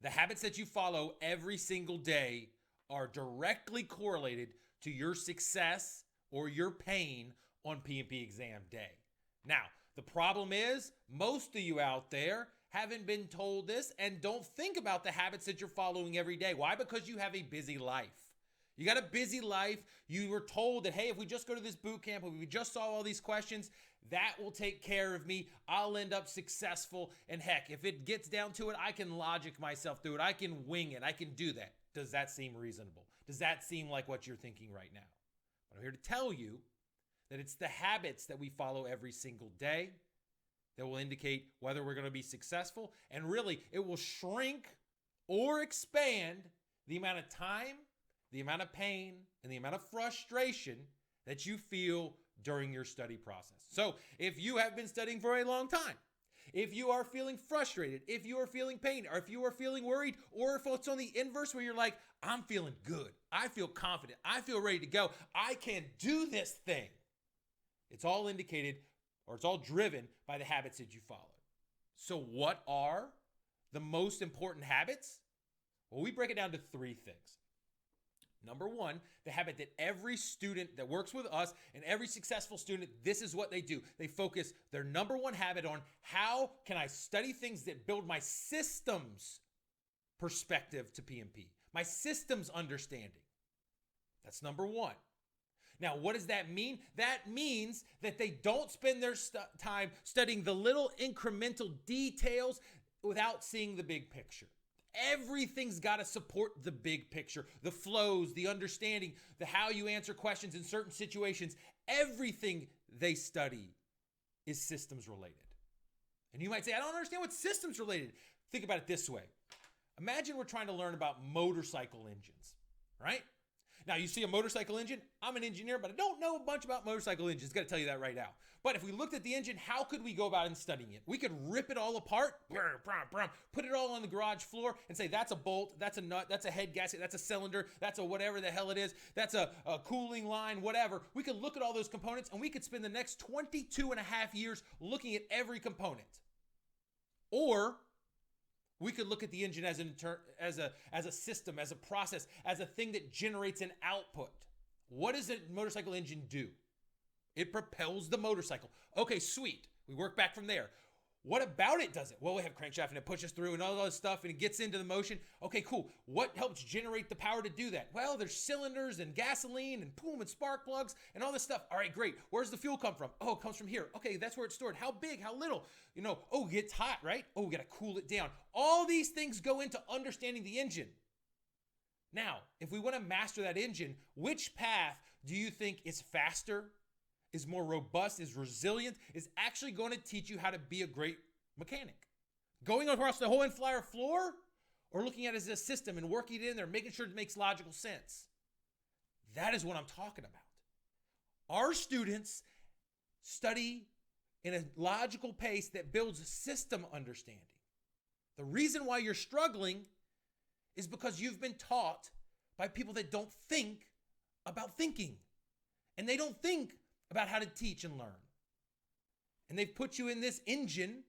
The habits that you follow every single day are directly correlated to your success or your pain on PMP exam day. Now, the problem is most of you out there haven't been told this and don't think about the habits that you're following every day. Why? Because you have a busy life. You got a busy life. You were told that, hey, if we just go to this boot camp, if we just solve all these questions, that will take care of me. I'll end up successful. And heck, if it gets down to it, I can logic myself through it. I can wing it. I can do that. Does that seem reasonable? Does that seem like what you're thinking right now? But I'm here to tell you that it's the habits that we follow every single day that will indicate whether we're going to be successful. And really, it will shrink or expand the amount of time, the amount of pain, and the amount of frustration that you feel during your study process. So if you have been studying for a long time, if you are feeling frustrated, if you are feeling pain, or if you are feeling worried, or if it's on the inverse where you're like, I'm feeling good, I feel confident, I feel ready to go, I can do this thing. It's all indicated, or it's all driven by the habits that you follow. So what are the most important habits? Well, we break it down to three things. Number one, the habit that every student that works with us and every successful student, this is what they do. They focus their number one habit on how can I study things that build my systems perspective to PMP, my systems understanding. That's number one. Now, what does that mean? That means that they don't spend their time studying the little incremental details without seeing the big picture. Everything's got to support the big picture, the flows, the understanding, the how you answer questions in certain situations. Everything they study is systems related. And you might say, I don't understand what's systems related. Think about it this way. Imagine we're trying to learn about motorcycle engines, right? Now, you see a motorcycle engine. I'm an engineer, but I don't know a bunch about motorcycle engines. Got to tell you that right now. But if we looked at the engine, how could we go about studying it? We could rip it all apart, put it all on the garage floor and say, that's a bolt, that's a nut, that's a head gasket, that's a cylinder, that's a whatever the hell it is, that's a cooling line, whatever. We could look at all those components and we could spend the next 22 and a half years looking at every component. Or we could look at the engine as a system, as a process, as a thing that generates an output. What does a motorcycle engine do? It propels the motorcycle. Okay, sweet. We work back from there. What about it does it? Well, we have crankshaft and it pushes through and all this stuff and it gets into the motion. Okay, cool. What helps generate the power to do that? Well, there's cylinders and gasoline and boom and spark plugs and all this stuff. All right, great. Where's the fuel come from? Oh, it comes from here. Okay, that's where it's stored. How big? How little? Oh, it gets hot, right? Oh, we got to cool it down. All these things go into understanding the engine. Now, if we want to master that engine, which path do you think is faster, is more robust, is resilient, is actually going to teach you how to be a great mechanic? Going across the whole entire floor or looking at it as a system and working it in there, making sure it makes logical sense? That is what I'm talking about. Our students study in a logical pace that builds system understanding. The reason why you're struggling is because you've been taught by people that don't think about thinking. And they don't think about how to teach and learn. And they've put you in this engine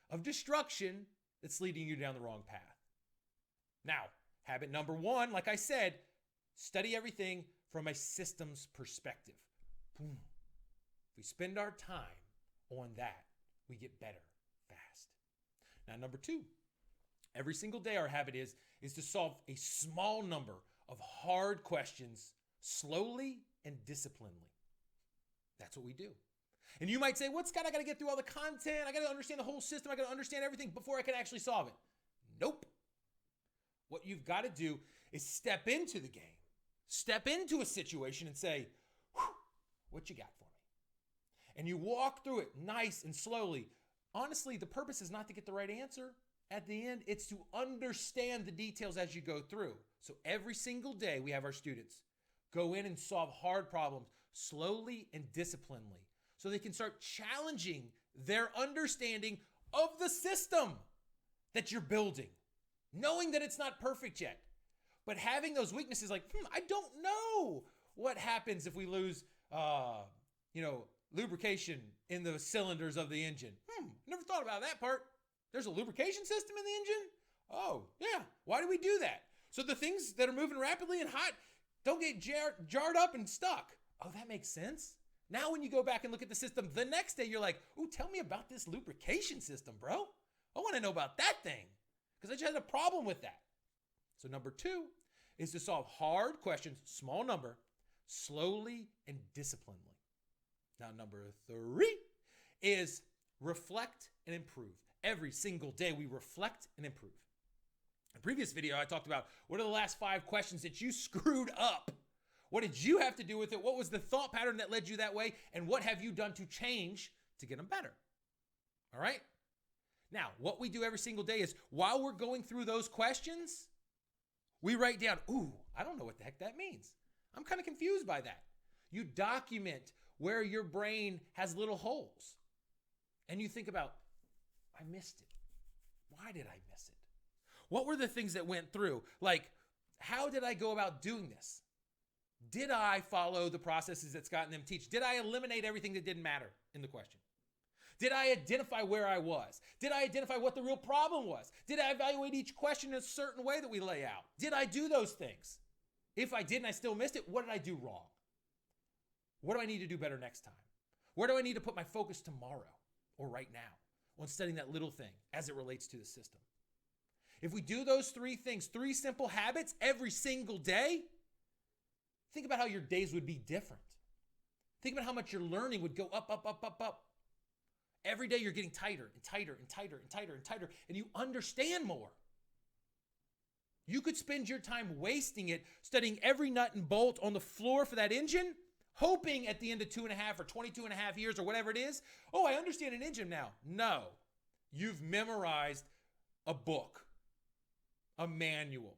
of destruction that's leading you down the wrong path. Now, habit number one, like I said, study everything from a systems perspective. Boom. If we spend our time on that, we get better fast. Now, number two, every single day our habit is to solve a small number of hard questions slowly and disciplinedly. That's what we do. And you might say, what, Scott, I got to get through all the content. I got to understand the whole system. I got to understand everything before I can actually solve it. Nope. What you've got to do is step into the game, step into a situation and say, what you got for me? And you walk through it nice and slowly. Honestly, the purpose is not to get the right answer at the end. It's to understand the details as you go through. So every single day we have our students go in and solve hard problems slowly and disciplinedly so they can start challenging their understanding of the system that you're building, knowing that it's not perfect yet, but having those weaknesses like, I don't know what happens if we lose, lubrication in the cylinders of the engine. Never thought about that part. There's a lubrication system in the engine? Oh, Why do we do that? So the things that are moving rapidly and hot don't get jarred up and stuck. Oh, that makes sense. Now when you go back and look at the system the next day, you're like, ooh, tell me about this lubrication system, bro. I want to know about that thing because I just had a problem with that. So number 2 is to solve hard questions, small number, slowly and disciplinedly. Now number 3 is reflect and improve. Every single day we reflect and improve. In the previous video, I talked about what are the last 5 questions that you screwed up? What did you have to do with it? What was the thought pattern that led you that way? And what have you done to change to get them better? All right? Now, what we do every single day is while we're going through those questions, we write down, ooh, I don't know what the heck that means. I'm kind of confused by that. You document where your brain has little holes. And you think about, I missed it. Why did I miss it? What were the things that went through? Like, how did I go about doing this? Did I follow the processes that Scott and them teach? Did I eliminate everything that didn't matter in the question? Did I identify where I was? Did I identify what the real problem was? Did I evaluate each question in a certain way that we lay out? Did I do those things? If I did and I still missed it, what did I do wrong? What do I need to do better next time? Where do I need to put my focus tomorrow or right now on studying that little thing as it relates to the system? If we do those 3 things, 3 simple habits every single day, think about how your days would be different. Think about how much your learning would go up, up, up, up, up. Every day you're getting tighter and tighter and tighter and tighter and tighter, and you understand more. You could spend your time wasting it studying every nut and bolt on the floor for that engine, hoping at the end of 2.5 or 22.5 years or whatever it is, oh, I understand an engine now. No, you've memorized a book, a manual.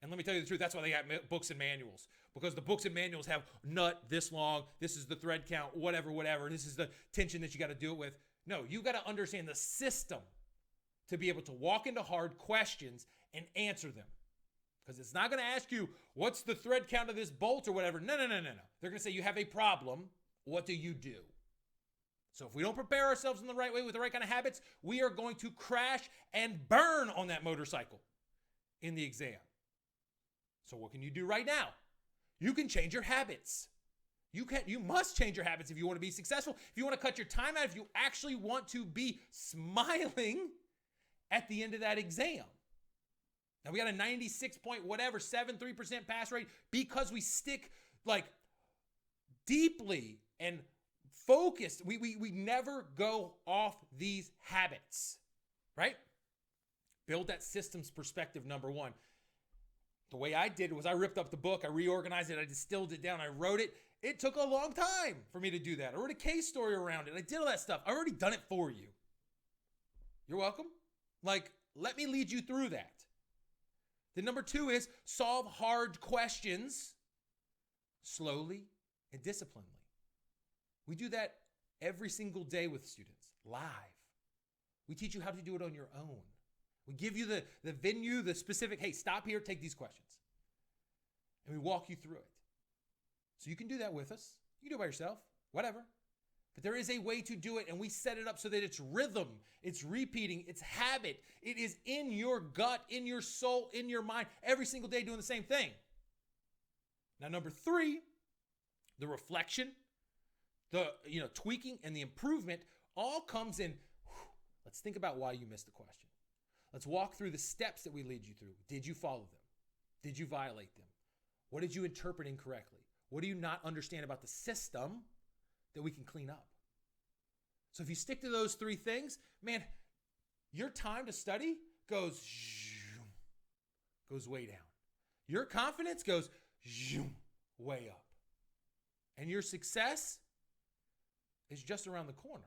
And let me tell you the truth, that's why they got books and manuals. Because the books and manuals have nut this long, this is the thread count, whatever, this is the tension that you got to do it with. No, you got to understand the system to be able to walk into hard questions and answer them. Because it's not going to ask you, what's the thread count of this bolt or whatever. No. They're going to say, you have a problem. What do you do? So if we don't prepare ourselves in the right way with the right kind of habits, we are going to crash and burn on that motorcycle in the exam. So what can you do right now? You can change your habits. You must change your habits if you want to be successful. If you want to cut your time out, if you actually want to be smiling at the end of that exam. Now we got a 73% pass rate because we stick like deeply and focused. We never go off these habits, right? Build that systems perspective, number 1. The way I did it was I ripped up the book, I reorganized it, I distilled it down, I wrote it. It took a long time for me to do that. I wrote a case story around it. I did all that stuff. I've already done it for you. You're welcome. Like, let me lead you through that. Then number 2 is solve hard questions slowly and disciplinedly. We do that every single day with students, live. We teach you how to do it on your own. We give you the venue, the specific, hey, stop here, take these questions. And we walk you through it. So you can do that with us. You can do it by yourself, whatever. But there is a way to do it, and we set it up so that it's rhythm, it's repeating, it's habit. It is in your gut, in your soul, in your mind, every single day doing the same thing. Now, number 3, the reflection, the tweaking, and the improvement all comes in. Let's think about why you missed the question. Let's walk through the steps that we lead you through. Did you follow them? Did you violate them? What did you interpret incorrectly? What do you not understand about the system that we can clean up? So if you stick to those 3 things, man, your time to study goes way down. Your confidence goes way up. And your success is just around the corner.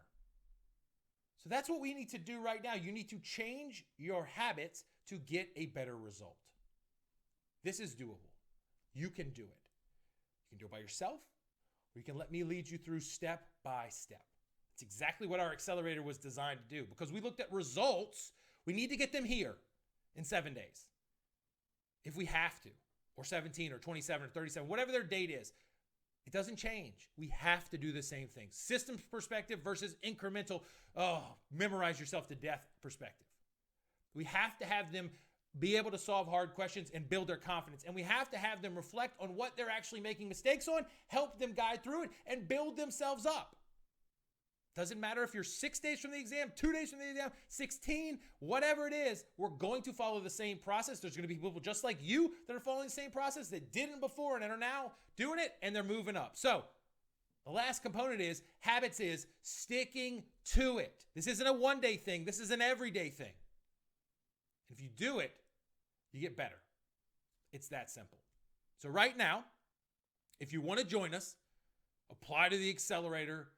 So that's what we need to do right now. You need to change your habits to get a better result. This is doable. You can do it. You can do it by yourself, or you can let me lead you through step by step. It's exactly what our accelerator was designed to do. Because we looked at results, we need to get them here in 7 days. If we have to, or 17 or 27 or 37, whatever their date is. It doesn't change. We have to do the same thing. Systems perspective versus incremental, memorize yourself to death perspective. We have to have them be able to solve hard questions and build their confidence. And we have to have them reflect on what they're actually making mistakes on, help them guide through it, and build themselves up. Doesn't matter if you're 6 days from the exam, 2 days from the exam, 16, whatever it is, we're going to follow the same process. There's going to be people just like you that are following the same process that didn't before and are now doing it, and they're moving up. So the last component is habits is sticking to it. This isn't a one-day thing. This is an everyday thing. If you do it, you get better. It's that simple. So right now, if you want to join us, apply to the accelerator,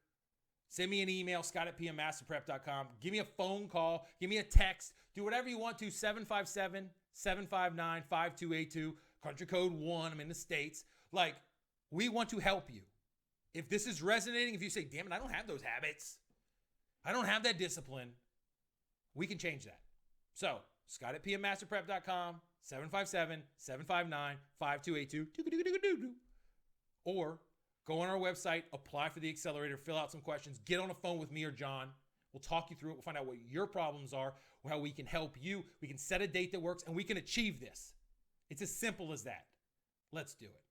send me an email, scott@pmmasterprep.com. Give me a phone call. Give me a text. Do whatever you want to, 757-759-5282. Country code 1. I'm in the States. Like, we want to help you. If this is resonating, if you say, damn it, I don't have those habits. I don't have that discipline. We can change that. So, scott@pmmasterprep.com, 757-759-5282. Or go on our website, apply for the accelerator, fill out some questions, get on a phone with me or John. We'll talk you through it. We'll find out what your problems are, how we can help you. We can set a date that works, and we can achieve this. It's as simple as that. Let's do it.